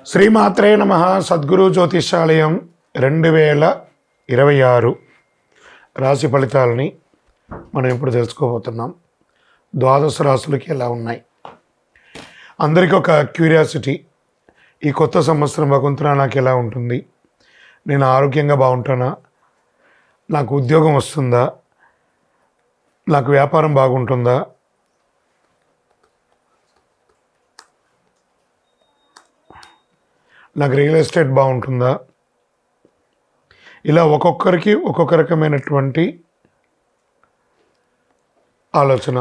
శ్రీమాత్రే నమః. సద్గురు జ్యోతిషాలయం 2026 రాశి ఫలితాలని మనం ఇప్పుడు తెలుసుకోబోతున్నాం. ద్వాదశ రాశులకి ఎలా ఉన్నాయి? అందరికీ ఒక క్యూరియాసిటీ, ఈ కొత్త సంవత్సరం భగవంతుడా నాకు ఎలా ఉంటుంది? నేను ఆరోగ్యంగా బాగుంటానా? నాకు ఉద్యోగం వస్తుందా? నాకు వ్యాపారం బాగుంటుందా? నాకు రియల్ ఎస్టేట్ బాగుంటుందా? ఇలా ఒక్కొక్కరికి ఒక్కొక్క రకమైనటువంటి ఆలోచన.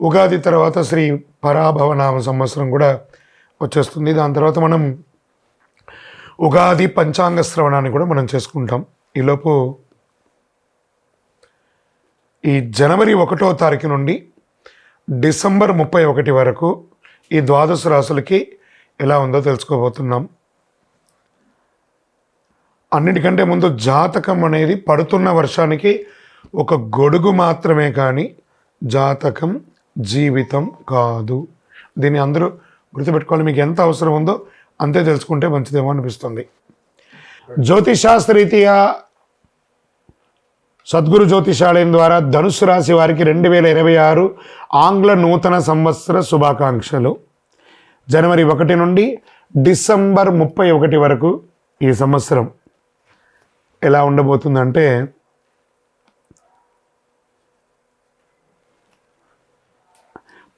ఉగాది తర్వాత శ్రీ పరాభవనామ సంవత్సరం కూడా వచ్చేస్తుంది. దాని తర్వాత మనం ఉగాది పంచాంగ శ్రవణాన్ని కూడా మనం చేసుకుంటాం. ఈలోపు ఈ జనవరి 1వ తారీఖు నుండి డిసెంబర్ 31 వరకు ఈ ద్వాదశ రాశులకి ఎలా ఉందో తెలుసుకోబోతున్నాం. అన్నిటికంటే ముందు జాతకం అనేది పడుతున్న వర్షానికి ఒక గొడుగు మాత్రమే, కానీ జాతకం జీవితం కాదు. దీన్ని అందరూ గుర్తుపెట్టుకోవాలి. మీకు ఎంత అవసరం ఉందో అంతే తెలుసుకుంటే మంచిదేమో అనిపిస్తుంది. జ్యోతిషాస్త్రరీత్యా సద్గురు జ్యోతిషాలయం ద్వారా ధనుసు రాశి వారికి 2026 ఆంగ్ల నూతన సంవత్సర శుభాకాంక్షలు. జనవరి 1 నుండి డిసెంబర్ 31 వరకు ఈ సంవత్సరం ఎలా ఉండబోతుందంటే,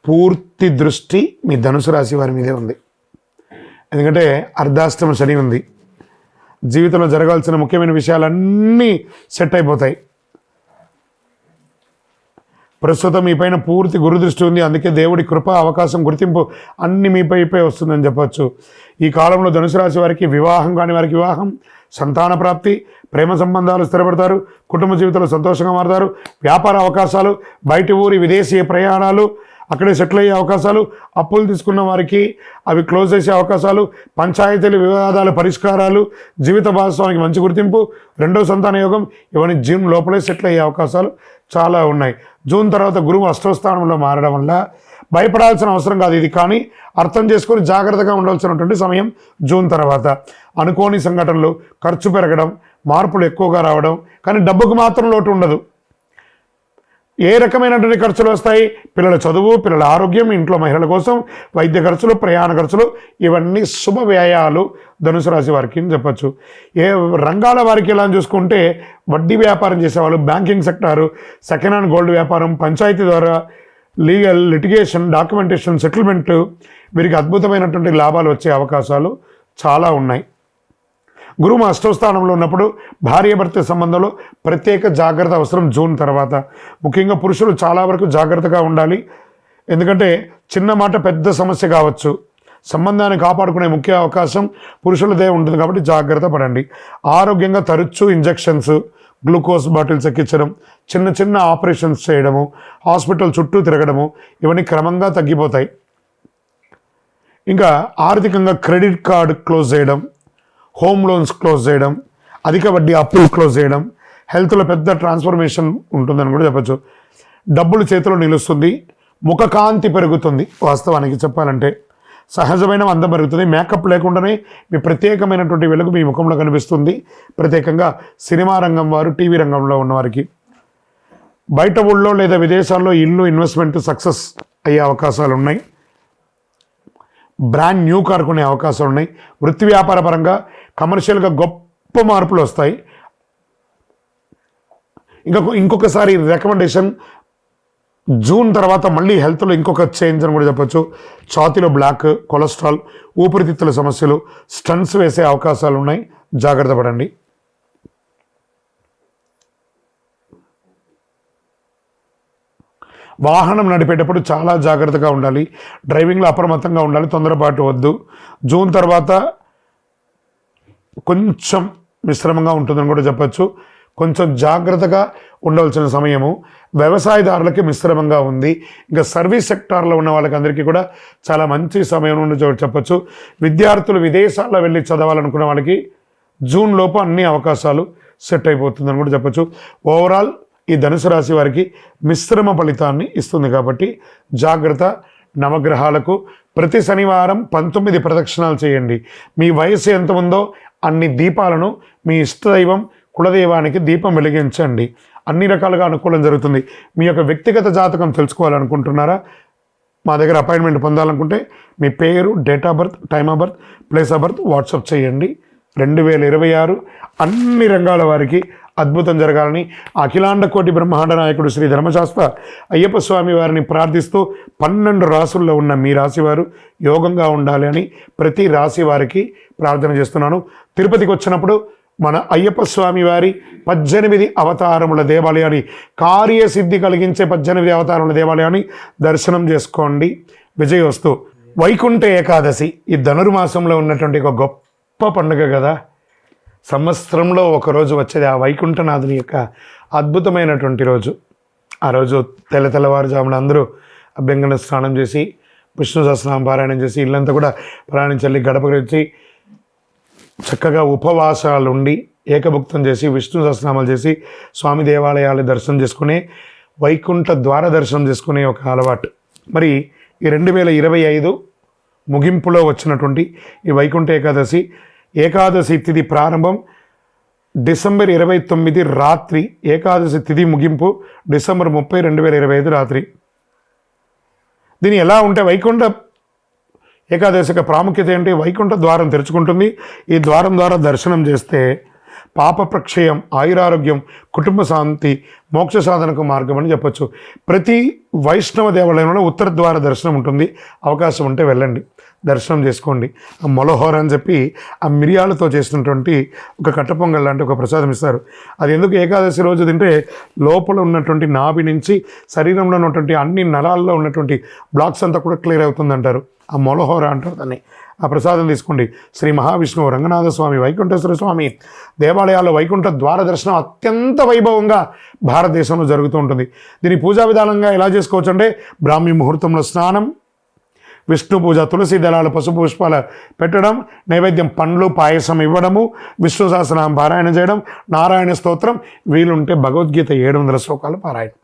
పూర్తి దృష్టి మీ ధనుసు రాశి వారి మీదే ఉంది. ఎందుకంటే అర్ధాష్టమ శని ఉంది. జీవితంలో జరగాల్సిన ముఖ్యమైన విషయాలన్నీ సెట్ అయిపోతాయి. ప్రస్తుతం మీ పైన పూర్తి గురుదృష్టి ఉంది. అందుకే దేవుడి కృప, అవకాశం, గుర్తింపు అన్ని మీపై వస్తుందని చెప్పచ్చు. ఈ కాలంలో ధనుసు రాశి వారికి వివాహం కాని వారికి వివాహం, సంతాన ప్రాప్తి, ప్రేమ సంబంధాలు స్థిరపడతారు, కుటుంబ జీవితంలో సంతోషంగా మారతారు, వ్యాపార అవకాశాలు, బయటి ఊరి విదేశీయ ప్రయాణాలు, అక్కడే సెటిల్ అయ్యే అవకాశాలు, అప్పులు తీసుకున్న వారికి అవి క్లోజ్ చేసే అవకాశాలు, పంచాయతీలు వివాదాల పరిష్కారాలు, జీవిత భాగస్వామికి మంచి గుర్తింపు, 2వ సంతాన యోగం, ఇవన్నీ జూన్ లోపలే సెటిల్ అయ్యే అవకాశాలు చాలా ఉన్నాయి. జూన్ తర్వాత గురువు 8వ స్థానంలో మారడం వల్ల భయపడాల్సిన అవసరం కాదు ఇది, కానీ అర్థం చేసుకొని జాగ్రత్తగా ఉండవలసినటువంటి సమయం జూన్ తర్వాత. అనుకోని సంఘటనలు, ఖర్చు పెరగడం, మార్పులు ఎక్కువగా రావడం, కానీ డబ్బుకు మాత్రం లోటు ఉండదు. ఏ రకమైనటువంటి ఖర్చులు వస్తాయి? పిల్లల చదువు, పిల్లల ఆరోగ్యం, ఇంట్లో మహిళల కోసం వైద్య ఖర్చులు, ప్రయాణ ఖర్చులు, ఇవన్నీ శుభ వ్యయాలు ధనుసు రాశి వారికి అని చెప్పచ్చు. ఏ రంగాల వారికి ఎలా చూసుకుంటే, వడ్డీ వ్యాపారం చేసేవాళ్ళు, banking sector, second hand gold వ్యాపారం, పంచాయతీ ద్వారా లీగల్, లిటిగేషన్, డాక్యుమెంటేషన్, సెటిల్మెంట్, వీరికి అద్భుతమైనటువంటి లాభాలు వచ్చే అవకాశాలు చాలా ఉన్నాయి. గురువు 8వ స్థానంలో ఉన్నప్పుడు భార్యాభర్త సంబంధంలో ప్రత్యేక జాగ్రత్త అవసరం జూన్ తర్వాత. ముఖ్యంగా పురుషులు చాలా వరకు జాగ్రత్తగా ఉండాలి. ఎందుకంటే చిన్న మాట పెద్ద సమస్య కావచ్చు. సంబంధాన్ని కాపాడుకునే ముఖ్య అవకాశం పురుషులదే ఉంటుంది కాబట్టి జాగ్రత్త పడండి. ఆరోగ్యంగా తరచూ ఇంజెక్షన్స్, గ్లూకోజ్ బాటిల్స్ ఎక్కించడం, చిన్న చిన్న ఆపరేషన్స్ చేయడము, హాస్పిటల్ చుట్టూ తిరగడము, ఇవన్నీ క్రమంగా తగ్గిపోతాయి. ఇంకా ఆర్థికంగా క్రెడిట్ కార్డు క్లోజ్ చేయడం, హోమ్ లోన్స్ క్లోజ్ చేయడం, అధిక వడ్డీ అప్పులు క్లోజ్ చేయడం, హెల్త్లో పెద్ద ట్రాన్స్ఫర్మేషన్ ఉంటుందని కూడా చెప్పచ్చు. డబ్బులు చేతిలో నిలుస్తుంది, ముఖకాంతి పెరుగుతుంది. వాస్తవానికి చెప్పాలంటే సహజమైన అందం పెరుగుతుంది. మేకప్ లేకుండానే మీ ప్రత్యేకమైనటువంటి వెలుగు మీ ముఖంలో కనిపిస్తుంది. ప్రత్యేకంగా సినిమా రంగం వారు, టీవీ రంగంలో ఉన్నవారికి, బయట ఊళ్ళో లేదా విదేశాల్లో ఇల్లు ఇన్వెస్ట్మెంట్ సక్సెస్ అయ్యే అవకాశాలు ఉన్నాయి. బ్రాండ్ న్యూ కార్ కొనే అవకాశాలు ఉన్నాయి. వృత్తి వ్యాపార పరంగా కమర్షియల్గా గొప్ప మార్పులు వస్తాయి. ఇంకొకసారి రికమెండేషన్, జూన్ తర్వాత మళ్ళీ హెల్త్లో ఇంకొక చేంజ్ అని కూడా చెప్పచ్చు. ఛాతీలో బ్లాక్, కొలెస్ట్రాల్, ఊపిరితిత్తుల సమస్యలు, స్టంట్స్ వేసే అవకాశాలు ఉన్నాయి. జాగ్రత్త పడండి. వాహనం నడిపేటప్పుడు చాలా జాగ్రత్తగా ఉండాలి. డ్రైవింగ్లో అప్రమత్తంగా ఉండాలి. తొందరపాటు వద్దు. జూన్ తర్వాత కొంచెం మిశ్రమంగా ఉంటుందని కూడా చెప్పచ్చు. కొంచెం జాగ్రత్తగా ఉండవలసిన సమయము. వ్యవసాయదారులకి మిశ్రమంగా ఉంది. ఇంకా సర్వీస్ సెక్టార్లో ఉన్న వాళ్ళకి అందరికీ కూడా చాలా మంచి సమయం నుండి చెప్పచ్చు. విద్యార్థులు విదేశాల్లో వెళ్ళి చదవాలనుకున్న వాళ్ళకి జూన్ లోపు అన్ని అవకాశాలు సెట్ అయిపోతుందని కూడా చెప్పచ్చు. ఓవరాల్ ఈ ధనుసు రాశి వారికి మిశ్రమ ఫలితాన్ని ఇస్తుంది కాబట్టి జాగ్రత్త. నవగ్రహాలకు ప్రతి శనివారం 19 ప్రదక్షిణాలు చేయండి. మీ వయసు ఎంత ఉందో అన్ని దీపాలను మీ ఇష్టదైవం కులదైవానికి దీపం వెలిగించండి. అన్ని రకాలుగా అనుకూలం జరుగుతుంది. మీ యొక్క వ్యక్తిగత జాతకం తెలుసుకోవాలనుకుంటున్నారా? మా దగ్గర అపాయింట్మెంట్ పొందాలనుకుంటే మీ పేరు, date of birth, time of birth, place of birth WhatsApp చేయండి. 2026 అన్ని రంగాల వారికి అద్భుతం జరగాలని అఖిలాండ కోటి బ్రహ్మాండ నాయకుడు శ్రీ ధర్మశాస్త్ర అయ్యప్ప స్వామి వారిని ప్రార్థిస్తూ 12 రాసుల్లో ఉన్న మీ రాశి వారు యోగంగా ఉండాలి అని ప్రతి రాశి వారికి ప్రార్థన చేస్తున్నాను. తిరుపతికి వచ్చినప్పుడు మన అయ్యప్ప స్వామి వారి 18 అవతారముల దేవాలయాన్ని, కార్యసిద్ధి కలిగించే 18 అవతారముల దేవాలయాన్ని దర్శనం చేసుకోండి. విజయోస్తు. వైకుంఠ ఏకాదశి ఈ ధనుర్మాసంలో ఉన్నటువంటి ఒక గొప్ప పండుగ కదా. సంవత్సరంలో ఒకరోజు వచ్చేది ఆ వైకుంఠనాథుని యొక్క అద్భుతమైనటువంటి రోజు. ఆ రోజు తెల్లవారుజామున అందరూ అభ్యంగన స్నానం చేసి విష్ణు సహస్రనామ పారాయణం చేసి ఇల్లంతా కూడా ప్రాణించల్లి గడపకి చక్కగా ఉపవాసాలు ఉండి ఏకభుక్తం చేసి విష్ణు సహస్రనామాలు చేసి స్వామి దేవాలయాలు దర్శనం చేసుకునే వైకుంఠ ద్వార దర్శనం చేసుకునే ఒక అలవాటు. మరి ఈ 2025 ముగింపులో వచ్చినటువంటి ఈ వైకుంఠ ఏకాదశి తిథి ప్రారంభం డిసెంబర్ 29 రాత్రి, ఏకాదశి తిథి ముగింపు డిసెంబర్ 30, 2025 రాత్రి. దీని ఎలా ఉంటే వైకుంఠ ఏకాదశి యొక్క ప్రాముఖ్యత ఏంటి? వైకుంఠ ద్వారం తెరుచుకుంటుంది. ఈ ద్వారం ద్వారా దర్శనం చేస్తే పాప ప్రక్షయం, ఆయురారోగ్యం, కుటుంబ శాంతి, మోక్ష సాధనకు మార్గం అని చెప్పొచ్చు. ప్రతి వైష్ణవ దేవాలయంలో ఉత్తర ద్వార దర్శనం ఉంటుంది. అవకాశం ఉంటే వెళ్ళండి, దర్శనం చేసుకోండి. ఆ మొలహోర అని చెప్పి ఆ మిరియాలతో చేసినటువంటి ఒక కట్టపొంగల్ లాంటి ఒక ప్రసాదం ఇస్తారు. అది ఎందుకు ఏకాదశి రోజు తింటే లోపల ఉన్నటువంటి నాభి నుంచి శరీరంలో ఉన్నటువంటి అన్ని నరాల్లో ఉన్నటువంటి బ్లాక్స్ అంతా కూడా క్లియర్ అవుతుందంటారు. ఆ మొలహోర అంటారు దాన్ని. ఆ ప్రసాదం తీసుకోండి. శ్రీ మహావిష్ణువు, రంగనాథ స్వామి, వైకుంఠేశ్వర స్వామి దేవాలయాల్లో వైకుంఠ ద్వార దర్శనం అత్యంత వైభవంగా భారతదేశంలో జరుగుతూ ఉంటుంది. దీని పూజా విధానంగా ఎలా చేసుకోవచ్చు అంటే బ్రాహ్మీ ముహూర్తంలో స్నానం, విష్ణు పూజ, తులసి దళాలు, పసుపు పుష్పాలు పెట్టడం, నైవేద్యం పండ్లు, పాయసం ఇవ్వడము, విష్ణు సహస్రనామం పారాయణ చేయడం, నారాయణ స్తోత్రం, వీలుంటే భగవద్గీత 700 శ్లోకాలు పారాయణం.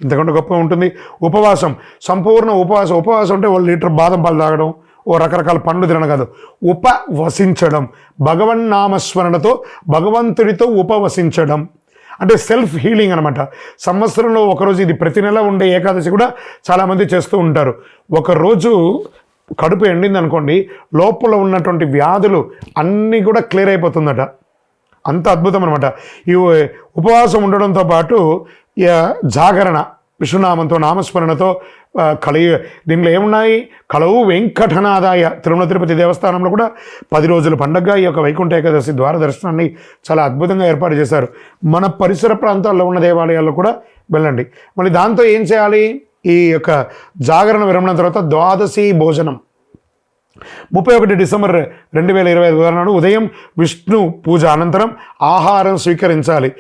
ఇంతకంటే గొప్ప ఉంటుంది. ఉపవాసం, సంపూర్ణ ఉపవాసం అంటే 1 లీటర్ బాదం పాలు తాగడం, ఓ రకరకాల పండ్లు తినడం కాదు, ఉపవసించడం. భగవన్నామస్మరణతో భగవంతుడితో ఉపవసించడం అంటే సెల్ఫ్ హీలింగ్ అనమాట. సంవత్సరంలో ఒకరోజు, ఇది ప్రతి నెల ఉండే ఏకాదశి కూడా చాలామంది చేస్తూ ఉంటారు. ఒకరోజు కడుపు ఎండింది అనుకోండి, లోపల ఉన్నటువంటి వ్యాధులు అన్నీ కూడా క్లియర్ అయిపోతుందట. అంత అద్భుతం అనమాట. ఈ ఉపవాసం ఉండడంతో పాటు జాగరణ, విష్ణునామంతో, నామస్మరణతో దీనిలో ఏమున్నాయి? కలవు వెంకటనాదాయ. తిరుమల తిరుపతి దేవస్థానంలో కూడా 10 రోజుల పండుగగా ఈ యొక్క వైకుంఠ ఏకాదశి ద్వార దర్శనాన్ని చాలా అద్భుతంగా ఏర్పాటు చేశారు. మన పరిసర ప్రాంతాల్లో ఉన్న దేవాలయాల్లో కూడా వెళ్ళండి. మళ్ళీ దాంతో ఏం చేయాలి? ఈ యొక్క జాగరణ విరమణ తర్వాత ద్వాదశి భోజనం 31 డిసెంబర్ 2025 నాడు ఉదయం విష్ణు పూజ అనంతరం ఆహారం స్వీకరించాలి.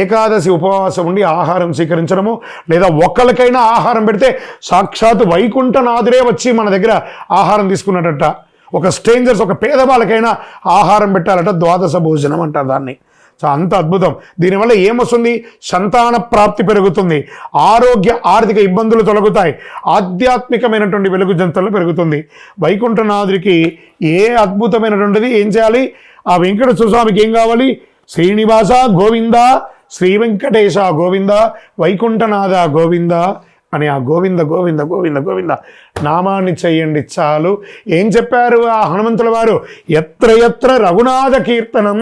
ఏకాదశి ఉపవాసం ఉండి ఆహారం స్వీకరించడము, లేదా ఒక్కరికైనా ఆహారం పెడితే సాక్షాత్ వైకుంఠనాథుడే వచ్చి మన దగ్గర ఆహారం తీసుకున్నట్ట. ఒక స్ట్రేంజర్స్, ఒక పేదవాళ్ళకైనా ఆహారం పెట్టాలట. ద్వాదశ భోజనం అంటారు దాన్ని. సో అంత అద్భుతం. దీనివల్ల ఏమొస్తుంది? సంతాన ప్రాప్తి పెరుగుతుంది, ఆరోగ్య ఆర్థిక ఇబ్బందులు తొలగుతాయి, ఆధ్యాత్మికమైనటువంటి వెలుగు జంతలు పెరుగుతుంది. వైకుంఠనాథుడికి ఏ అద్భుతమైనటువంటిది ఏం చేయాలి? ఆ వెంకటేశ్వర స్వామికి ఏం కావాలి? శ్రీనివాస గోవింద, శ్రీ వెంకటేశ గోవింద, వైకుంఠనాథ గోవింద అని ఆ గోవింద గోవింద గోవింద గోవింద నామాన్ని చెయ్యండి చాలు. ఏం చెప్పారు ఆ హనుమంతుల వారు? ఎత్ర ఎత్ర రఘునాథ కీర్తనం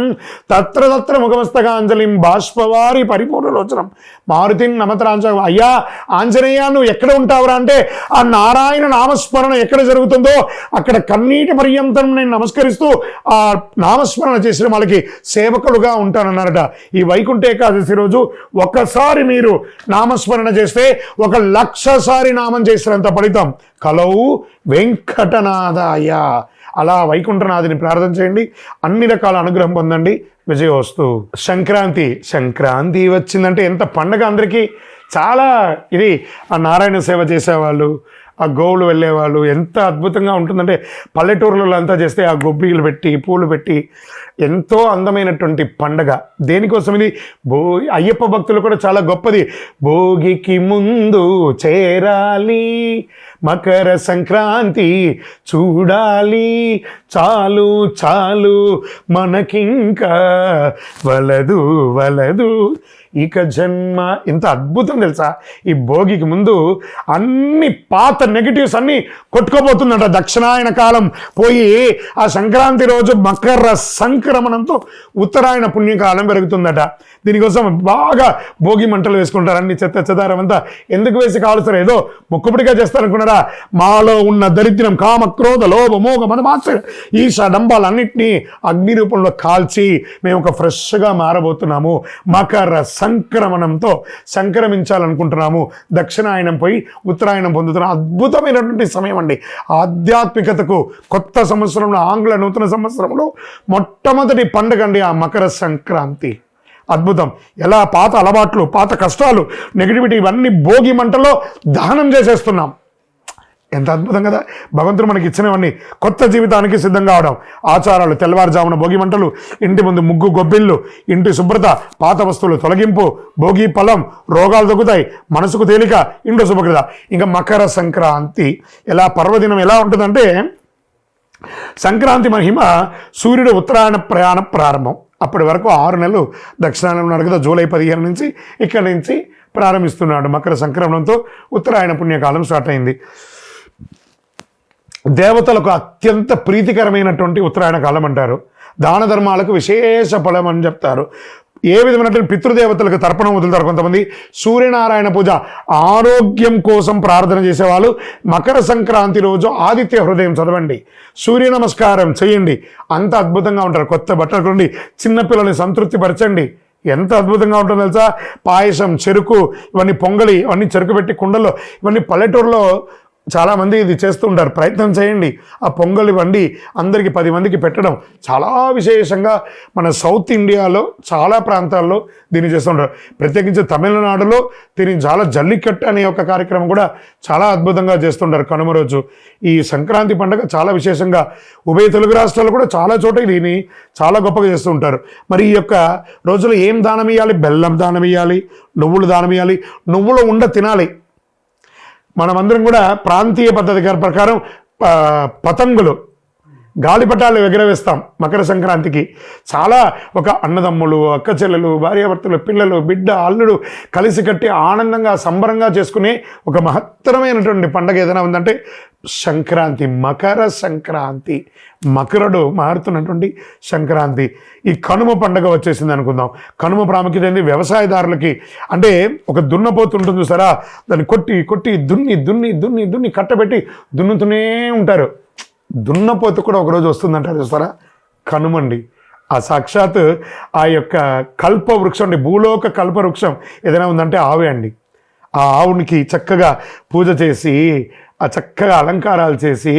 తత్ర తత్ర ముఖమస్తకాంజలిం బాష్పవారి పరిపూర్ణలోచనం మారుతిని నమతరాంజ. అయ్యా ఆంజనేయ, నువ్వు ఎక్కడ ఉంటావురా అంటే ఆ నారాయణ నామస్మరణ ఎక్కడ జరుగుతుందో అక్కడ కన్నీటి పర్యంతం నేను నమస్కరిస్తూ ఆ నామస్మరణ చేసిన వాళ్ళకి సేవకులుగా ఉంటానన్నారట. ఈ వైకుంఠ ఏకాదశి రోజు ఒక్కసారి మీరు నామస్మరణ చేస్తే 1,00,000 సారి నామం చేసినంత ఫలితం. కలవు వెంకటనాథాయ. అలా వైకుంఠనాథుని ప్రార్థన చేయండి, అన్ని రకాల అనుగ్రహం పొందండి. విజయోస్తు. సంక్రాంతి వచ్చిందంటే ఎంత పండగ అందరికీ. చాలా ఇది ఆ నారాయణ సేవ చేసేవాళ్ళు, ఆ గోవులు వెళ్ళేవాళ్ళు ఎంత అద్భుతంగా ఉంటుందంటే పల్లెటూరులలో అంతా చేస్తే ఆ గొబ్బిలు పెట్టి పూలు పెట్టి ఎంతో అందమైనటువంటి పండగ. దేనికోసం ఇది? అయ్యప్ప భక్తులు కూడా చాలా గొప్పది. భోగికి ముందు చేరాలి, మకర సంక్రాంతి చూడాలి, చాలు చాలు మనకింకా వలదు వలదు ఇక జన్మ. ఇంత అద్భుతం తెలుసా? ఈ భోగికి ముందు అన్ని పాత నెగిటివ్స్ అన్నీ కొట్టుకోబోతుందట. దక్షిణాయన కాలం పోయి ఆ సంక్రాంతి రోజు మకర సంక్రమణంతో ఉత్తరాయణ పుణ్యకాలం పెరుగుతుందట. దీనికోసం బాగా భోగి మంటలు వేసుకుంటారు. అన్ని చెత్త చెదారం అంతా ఎందుకు వేసి కాలుస్తారు? ఏదో మొక్కుబడిగా చేస్తారనుకున్నారా? మాలో ఉన్న దరిద్రం, కామ, క్రోధ, లోభ, మోగ, మదమాత్సర్య, ఈర్ష, డంబాలన్నింటినీ అగ్ని రూపంలో కాల్చి మేము ఒక ఫ్రెష్గా మారబోతున్నాము. మకర సంక్రమణంతో సంక్రమించాలనుకుంటున్నాము. దక్షిణాయనం పోయి ఉత్తరాయణం పొందుతున్న అద్భుతమైనటువంటి సమయం అండి. ఆధ్యాత్మికతకు కొత్త సంవత్సరంలో, ఆంగ్ల నూతన సంవత్సరంలో మొట్టమొదటి పండుగ అండి ఆ మకర సంక్రాంతి. అద్భుతం. ఎలా పాత అలవాట్లు, పాత కష్టాలు, నెగిటివిటీ ఇవన్నీ భోగి మంటలో దహనం చేసేస్తున్నాం. ఎంత అద్భుతం కదా! భగవంతుడు మనకి ఇచ్చినవన్నీ కొత్త జీవితానికి సిద్ధంగా అవడం. ఆచారాలు, తెల్లవారుజామున భోగి మంటలు, ఇంటి ముందు ముగ్గు, గొబ్బిళ్ళు, ఇంటి శుభ్రత, పాత వస్తువులు తొలగింపు, భోగి ఫలం, రోగాలు తగ్గుతాయి, మనసుకు తేలిక, ఇంట్లో శుభ్రత. ఇంకా మకర సంక్రాంతి ఎలా పర్వదినం ఎలా ఉంటుందంటే, సంక్రాంతి మహిమ సూర్యుడు ఉత్తరాయణ ప్రయాణ ప్రారంభం. అప్పటి వరకు 6 నెలలు దక్షిణాయనం ఉన్నాడు కదా. జూలై 15 నుంచి ఇక్కడి నుంచి ప్రారంభిస్తున్నాడు. మకర సంక్రమణంతో ఉత్తరాయణ పుణ్యకాలం స్టార్ట్ అయింది. దేవతలకు అత్యంత ప్రీతికరమైనటువంటి ఉత్తరాయణ కాలం అంటారు. దాన ధర్మాలకు విశేష ఫలం అని చెప్తారు. ఏ విధమైనటువంటి పితృదేవతలకు తర్పణం వదులుతారు కొంతమంది. సూర్యనారాయణ పూజ, ఆరోగ్యం కోసం ప్రార్థన చేసేవాళ్ళు మకర సంక్రాంతి రోజు ఆదిత్య హృదయం చదవండి, సూర్య నమస్కారం చేయండి. అంత అద్భుతంగా ఉంటారు. కొత్త బట్టలు కొండి, చిన్నపిల్లల్ని సంతృప్తి పరచండి. ఎంత అద్భుతంగా ఉంటుందో తెలుసా? పాయసం, చెరుకు, ఇవన్నీ పొంగలి, ఇవన్నీ చెరుకు పెట్టి కుండల్లో, ఇవన్నీ పల్లెటూరులో చాలామంది ఇది చేస్తూ ఉంటారు. ప్రయత్నం చేయండి. ఆ పొంగలి వండి అందరికీ 10 మందికి పెట్టడం చాలా విశేషంగా మన సౌత్ ఇండియాలో చాలా ప్రాంతాల్లో దీన్ని చేస్తుంటారు. ప్రత్యేకించి తమిళనాడులో దీన్ని చాలా జల్లికట్టు అనే ఒక కార్యక్రమం కూడా చాలా అద్భుతంగా చేస్తుంటారు కనుమ రోజు. ఈ సంక్రాంతి పండుగ చాలా విశేషంగా ఉభయ తెలుగు రాష్ట్రాలు కూడా చాలా చోట దీన్ని చాలా గొప్పగా చేస్తూ ఉంటారు. మరి ఈ యొక్క రోజులో ఏం దానం ఇవ్వాలి? బెల్లం దానం ఇవ్వాలి, నువ్వులు దానం ఇవ్వాలి, నువ్వుల ఉండ తినాలి. మనమందరం కూడా ప్రాంతీయ పద్ధతి ప్రకారం పతంగులు, గాలిపటాలు ఎగరవేస్తాం మకర సంక్రాంతికి. చాలా ఒక అన్నదమ్ములు, అక్క చెల్లెలు, భార్యాభర్తలు, పిల్లలు, బిడ్డ, అల్లుడు కలిసి కట్టి ఆనందంగా సంబరంగా చేసుకునే ఒక మహత్తరమైనటువంటి పండుగ ఏదైనా ఉందంటే సంక్రాంతి, మకర సంక్రాంతి. మకరుడు మారుతున్నటువంటి సంక్రాంతి. ఈ కనుమ పండుగ వచ్చేసింది అనుకుందాం. కనుమ ప్రాముఖ్యత ఏంది? వ్యవసాయదారులకి. అంటే ఒక దున్నపోతు ఉంటుంది చూసారా, దాన్ని కొట్టి కొట్టి దున్ని దున్ని దున్ని దున్ని కట్టబెట్టి దున్నుతూనే ఉంటారు. దున్నపోతు కూడా ఒకరోజు వస్తుందంటారు చూస్తారా, కనుమండి. ఆ సాక్షాత్ ఆ యొక్క కల్ప వృక్షం అండి, భూలోక కల్ప వృక్షం ఏదైనా ఉందంటే ఆవే అండి. ఆ ఆవునికి చక్కగా పూజ చేసి, ఆ చక్కగా అలంకారాలు చేసి,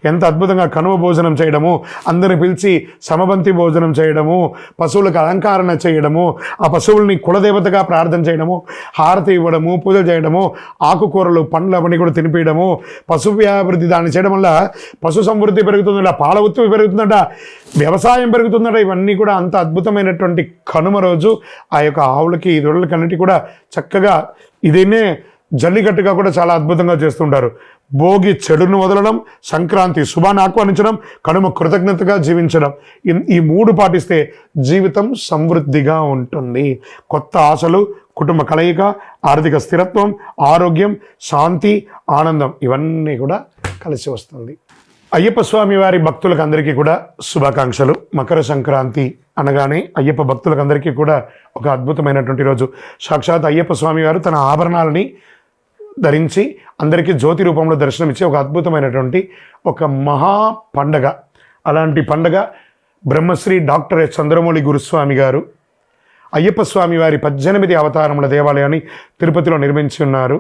ఎంత అద్భుతంగా కనుమ భోజనం చేయడము, అందరిని పిలిచి సమబంతి భోజనం చేయడము, పశువులకు అలంకరణ చేయడము, ఆ పశువుల్ని కులదేవతగా ప్రార్థన చేయడము, హారతి ఇవ్వడము, పూజ చేయడము, ఆకుకూరలు, పండ్లు అవన్నీ కూడా తినిపించడము, పశు వ్యాభివృద్ధి దాన్ని చేయడం వల్ల పశు సమృద్ధి పెరుగుతుందట, పాల ఉత్పత్తి పెరుగుతుందట, వ్యవసాయం పెరుగుతుందట. ఇవన్నీ కూడా అంత అద్భుతమైనటువంటి కనుమ రోజు ఆ యొక్క ఆవులకి, దొరలకన్నిటి కూడా చక్కగా ఇదేనే జల్లికట్టుగా కూడా చాలా అద్భుతంగా చేస్తుంటారు. భోగి చెడును వదలడం, సంక్రాంతి శుభాన్ని ఆహ్వానించడం, కనుమ కృతజ్ఞతగా జీవించడం. ఈ 3 పాటిస్తే జీవితం సమృద్ధిగా ఉంటుంది. కొత్త ఆశలు, కుటుంబ కలయిక, ఆర్థిక స్థిరత్వం, ఆరోగ్యం, శాంతి, ఆనందం ఇవన్నీ కూడా కలిసి వస్తుంది. అయ్యప్ప స్వామి వారి భక్తులకు అందరికీ కూడా శుభాకాంక్షలు. మకర సంక్రాంతి అనగానే అయ్యప్ప భక్తులకు అందరికీ కూడా ఒక అద్భుతమైనటువంటి రోజు. సాక్షాత్ అయ్యప్ప స్వామి వారు తన ఆభరణాలని ధరించి అందరికీ జ్యోతి రూపంలో దర్శనమిచ్చే ఒక అద్భుతమైనటువంటి ఒక మహా పండగ. అలాంటి పండగ బ్రహ్మశ్రీ డాక్టర్ ఎస్ చంద్రమౌళి గురుస్వామి గారు అయ్యప్ప స్వామి వారి 18 అవతారముల దేవాలయాన్ని తిరుపతిలో నిర్మించి ఉన్నారు.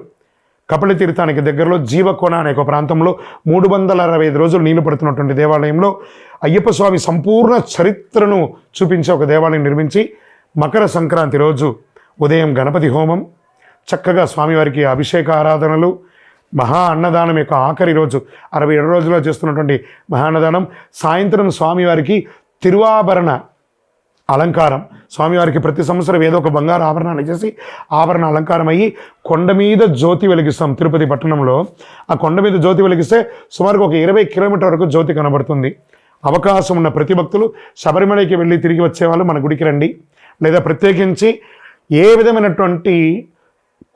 కపిల తీర్థానికి దగ్గరలో జీవకోన అనే ఒక ప్రాంతంలో 365 రోజులు నీళ్లు పడుతున్నటువంటి దేవాలయంలో అయ్యప్ప స్వామి సంపూర్ణ చరిత్రను చూపించే ఒక దేవాలయం నిర్మించి మకర సంక్రాంతి రోజు ఉదయం గణపతి హోమం, చక్కగా స్వామివారికి అభిషేక ఆరాధనలు, మహా అన్నదానం యొక్క ఆఖరి రోజు 67 రోజుల్లో చేస్తున్నటువంటి మహా అన్నదానం, సాయంత్రం స్వామివారికి తిరువాభరణ అలంకారం. స్వామివారికి ప్రతి సంవత్సరం ఏదో ఒక బంగారు ఆభరణాన్ని చేసి ఆభరణ అలంకారం అయ్యి కొండ మీద జ్యోతి వెలిగిస్తాం. తిరుపతి పట్టణంలో ఆ కొండ మీద జ్యోతి వెలిగిస్తే సుమారుగా ఒక 20 కిలోమీటర్ వరకు జ్యోతి కనబడుతుంది. అవకాశం ఉన్న ప్రతి భక్తులు శబరిమలకి వెళ్ళి తిరిగి వచ్చేవాళ్ళు మన గుడికి రండి. లేదా ప్రత్యేకించి ఏ విధమైనటువంటి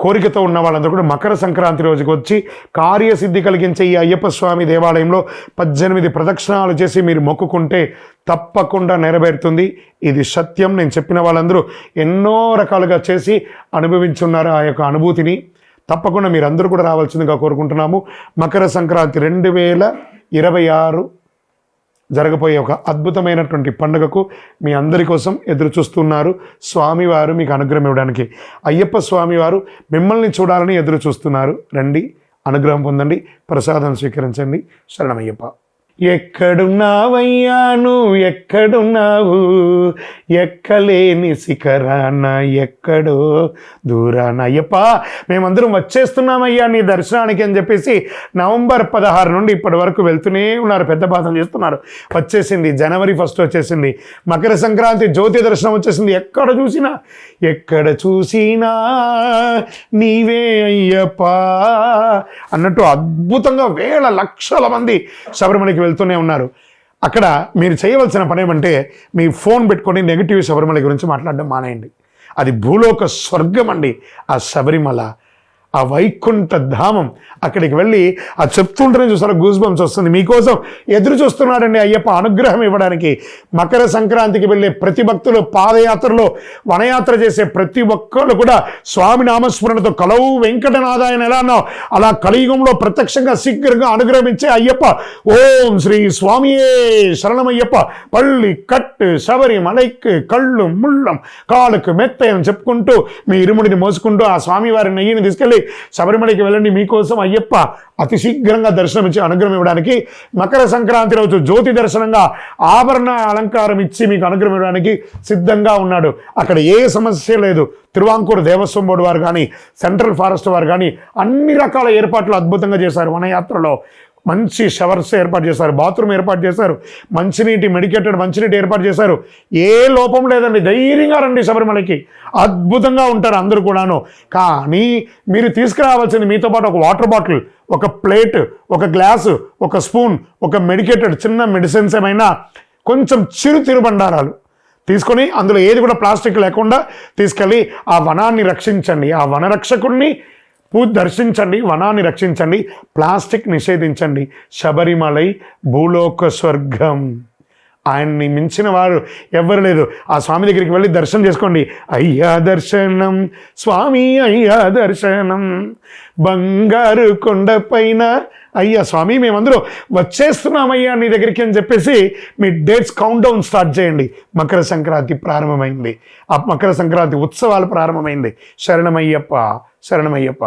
కోరికతో ఉన్న వాళ్ళందరూ కూడా మకర సంక్రాంతి రోజుకి వచ్చి కార్యసిద్ధి కలిగించే ఈ అయ్యప్ప స్వామి దేవాలయంలో 18 ప్రదక్షిణాలు చేసి మీరు మొక్కుకుంటే తప్పకుండా నెరవేరుతుంది. ఇది సత్యం. నేను చెప్పిన వాళ్ళందరూ ఎన్నో రకాలుగా చేసి అనుభవించున్నారు ఆ యొక్క అనుభూతిని. తప్పకుండా మీరందరూ కూడా రావాల్సిందిగా కోరుకుంటున్నాము. మకర సంక్రాంతి 2026 జరగబోయే ఒక అద్భుతమైనటువంటి పండుగకు మీ అందరి కోసం ఎదురు చూస్తున్నారు. స్వామివారు మీకు అనుగ్రహం ఇవ్వడానికి, అయ్యప్ప స్వామివారు మిమ్మల్ని చూడాలని ఎదురు చూస్తున్నారు. రండి, అనుగ్రహం పొందండి, ప్రసాదం స్వీకరించండి. శరణమయ్యప్ప. ఎక్కడున్నావయ్యా నువ్వు ఎక్కడున్నావు, ఎక్కలేని శిఖరాన ఎక్కడో దూరాన. అయ్యప్ప మేమందరం వచ్చేస్తున్నామయ్యా నీ దర్శనానికి అని చెప్పేసి నవంబర్ 16 నుండి ఇప్పటి వరకు వెళ్తూనే ఉన్నారు. పెద్ద బాధం చేస్తున్నారు. వచ్చేసింది జనవరి 1 వచ్చేసింది. మకర సంక్రాంతి జ్యోతి దర్శనం వచ్చేసింది. ఎక్కడ చూసినా నీవే అయ్యప్ప అన్నట్టు అద్భుతంగా వేల లక్షల మంది శబరిమలకి వెళ్తూనే ఉన్నారు. అక్కడ మీరు చేయవలసిన పని ఏమంటే మీ ఫోన్ పెట్టుకొని నెగిటివ్ శబరిమల గురించి మాట్లాడడం మానేయండి. అది భూలోక స్వర్గం అండి ఆ శబరిమల, ఆ వైకుంఠ ధామం. అక్కడికి వెళ్ళి ఆ చెప్తుంటేనే చూసారా గూస్ బంప్స్ వస్తుంది. మీకోసం ఎదురు చూస్తున్నాడండి అయ్యప్ప అనుగ్రహం ఇవ్వడానికి. మకర సంక్రాంతికి వెళ్ళే ప్రతి భక్తులు, పాదయాత్రలో వనయాత్ర చేసే ప్రతి ఒక్కళ్ళు కూడా స్వామి నామస్మరణతో కలవు వెంకటనాథాయన ఎలా అన్నావు అలా కలియుగంలో ప్రత్యక్షంగా శీఘ్రంగా అనుగ్రహించే అయ్యప్ప. ఓం శ్రీ స్వామియే శరణమయ్యప్ప. పళ్ళి కట్టు శబరిమలైకి కళ్ళు ముళ్ళం కాళ్ళకు మెత్తని చెప్పుకుంటూ మీ ఇరుముడిని మోసుకుంటూ ఆ స్వామివారి నెయ్యిని తీసుకెళ్ళి శబరిమలకి వెళ్ళండి. మీకోసం అయ్యప్ప అతి శీఘ్రంగా దర్శనం ఇచ్చి అనుగ్రహం ఇవ్వడానికి మకర సంక్రాంతి రోజు జ్యోతి దర్శనంగా ఆభరణ అలంకారం ఇచ్చి మీకు అనుగ్రహం ఇవ్వడానికి సిద్ధంగా ఉన్నాడు. అక్కడ ఏ సమస్య లేదు. తిరువాంకూరు దేవస్వం బోర్డు వారు కానీ, సెంట్రల్ ఫారెస్ట్ వారు కానీ అన్ని రకాల ఏర్పాట్లు అద్భుతంగా చేశారు. వనయాత్రలో మంచి షవర్స్ ఏర్పాటు చేశారు, బాత్రూమ్ ఏర్పాటు చేశారు, మెడికేటెడ్ మంచినీటి ఏర్పాటు చేశారు. ఏ లోపం లేదండి. ధైర్యంగా రండి శబరిమలకి, అద్భుతంగా ఉంటారు అందరూ కూడాను. కానీ మీరు తీసుకురావాల్సింది మీతో పాటు ఒక వాటర్ బాటిల్, ఒక ప్లేట్, ఒక గ్లాసు, ఒక స్పూన్, ఒక మెడికేటెడ్ చిన్న మెడిసిన్స్ ఏమైనా, కొంచెం చిరు తిరుబండారాలు తీసుకొని అందులో ఏది కూడా ప్లాస్టిక్ లేకుండా తీసుకెళ్ళి ఆ వనాన్ని రక్షించండి. ఆ వనరక్షకుడిని దర్శించండి, వనాన్ని రక్షించండి, ప్లాస్టిక్ నిషేధించండి. శబరిమలై భూలోక స్వర్గం. ఆయన్ని మించిన వారు ఎవ్వరు లేదు. ఆ స్వామి దగ్గరికి వెళ్ళి దర్శనం చేసుకోండి. అయ్యా దర్శనం స్వామి, అయ్యా దర్శనం బంగారు కొండపైన. అయ్యా స్వామి మేమందరూ వచ్చేస్తున్నామయ్యా నీ దగ్గరికి అని చెప్పేసి మీ డేట్స్ కౌంట్ డౌన్ స్టార్ట్ చేయండి. మకర సంక్రాంతి ప్రారంభమైంది. ఆ మకర సంక్రాంతి ఉత్సవాలు ప్రారంభమైంది. శరణమయ్యప్ప, శరణమయ్యప్ప.